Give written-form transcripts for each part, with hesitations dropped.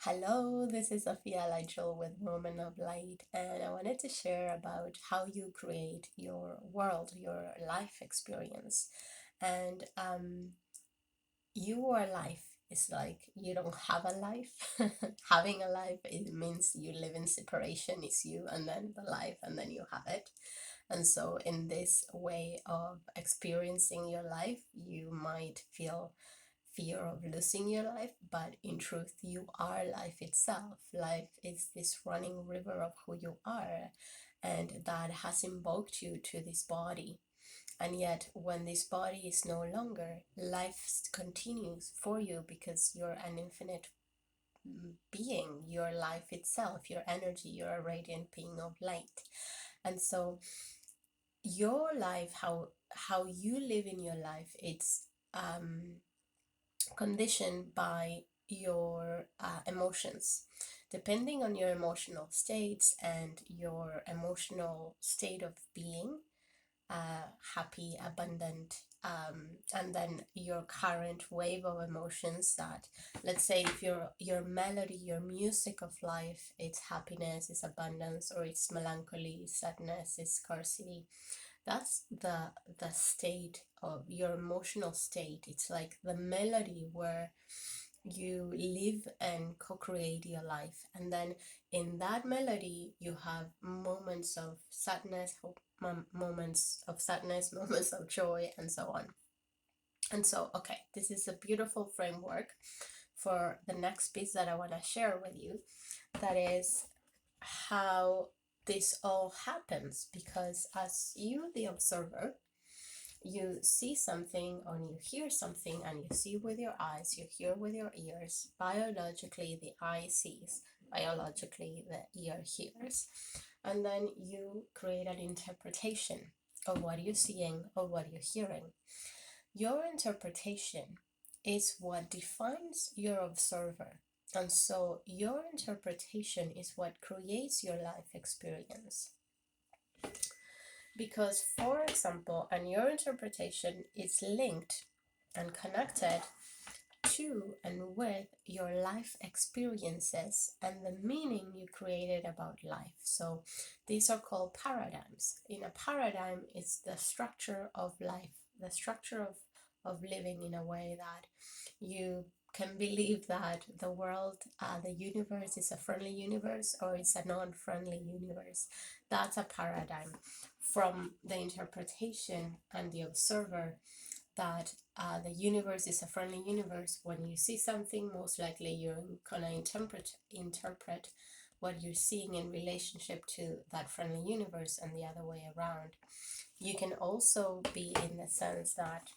Hello, this is Sophia Ligel with Woman of Light, and I wanted to share about how you create your world, your life experience. And your life is like you don't have a life. Having a life, it means you live in separation, is you, and then the life, and then you have it. And so, in this way of experiencing your life, you might feel fear of losing your life, but in truth, you are life itself. Life is this running river of who you are, and that has invoked you to this body. And yet, when this body is no longer, life continues for you because you're an infinite being, your life itself, your energy, you're a radiant being of light. And so, your life, how you live in your life, it's conditioned by your emotions. Depending on your emotional states and your emotional state of being, happy, abundant, and then your current wave of emotions that, let's say, if your melody, your music of life, it's happiness, it's abundance, or it's melancholy, sadness, it's scarcity, that's the state of your emotional state. It's like the melody where you live and co-create your life, and then in that melody you have moments of sadness, moments of sadness, moments of joy, and so on. And so, okay, this is a beautiful framework for the next piece that I want to share with you, that is how this all happens. Because as you, the observer, you see something or you hear something, and you see with your eyes, you hear with your ears. Biologically, the eye sees, biologically, the ear hears. And then you create an interpretation of what you're seeing or what you're hearing. Your interpretation is what defines your observer. And so your interpretation is what creates your life experience. Because, for example, and your interpretation is linked and connected to and with your life experiences and the meaning you created about life. So these are called paradigms. In a paradigm, it's the structure of life, the structure of living in a way that you can believe that the world, the universe is a friendly universe or it's a non-friendly universe. That's a paradigm. From the interpretation and the observer, that the universe is a friendly universe. When you see something, most likely you're gonna interpret what you're seeing in relationship to that friendly universe, and the other way around. You can also be in the sense that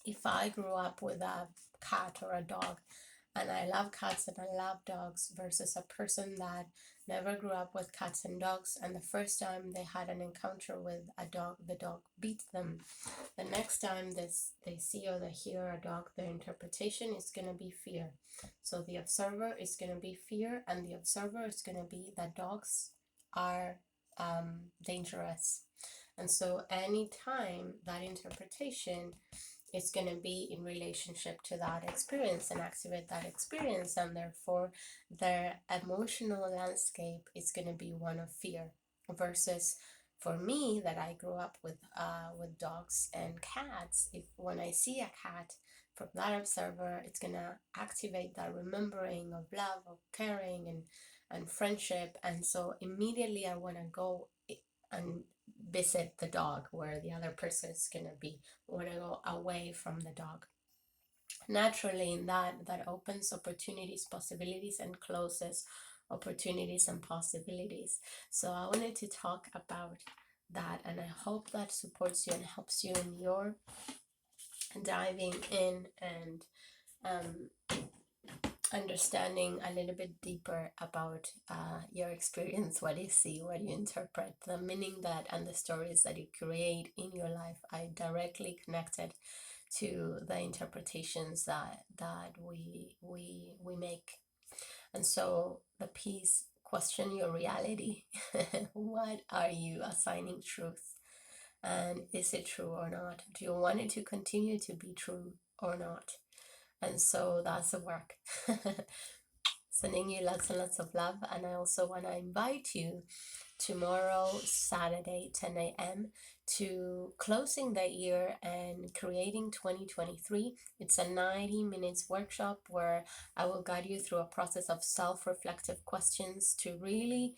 if I grew up with a cat or a dog, and I love cats and I love dogs, versus a person that never grew up with cats and dogs, and the first time they had an encounter with a dog, the dog beat them. The next time they see or they hear a dog, their interpretation is going to be fear. So the observer is going to be fear, and the observer is going to be that dogs are dangerous. And so anytime that interpretation is going to be in relationship to that experience and activate that experience, and therefore their emotional landscape is going to be one of fear. Versus for me, that I grew up with dogs and cats, if when I see a cat, from that observer, it's going to activate that remembering of love, of caring, and friendship. And so immediately I want to go and visit the dog where the other person is going to be. I want to go away from the dog. Naturally, in that opens opportunities, possibilities, and closes opportunities and possibilities. So I wanted to talk about that, and I hope that supports you and helps you in your diving in and understanding a little bit deeper about your experience, what you see, what you interpret, the meaning that, and the stories that you create in your life. I directly connected to the interpretations that we make. And so the piece, question your reality. What are you assigning truth? And is it true or not? Do you want it to continue to be true or not? And so that's the work. Sending you lots and lots of love. And I also want to invite you tomorrow, Saturday, 10 a.m., to closing the year and creating 2023. It's a 90 minutes workshop where I will guide you through a process of self-reflective questions to really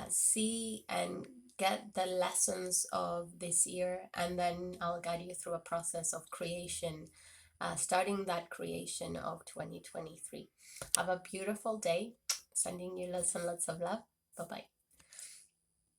see and get the lessons of this year, and then I'll guide you through a process of creation, starting that creation of 2023. Have a beautiful day. Sending you lots and lots of love. Bye bye.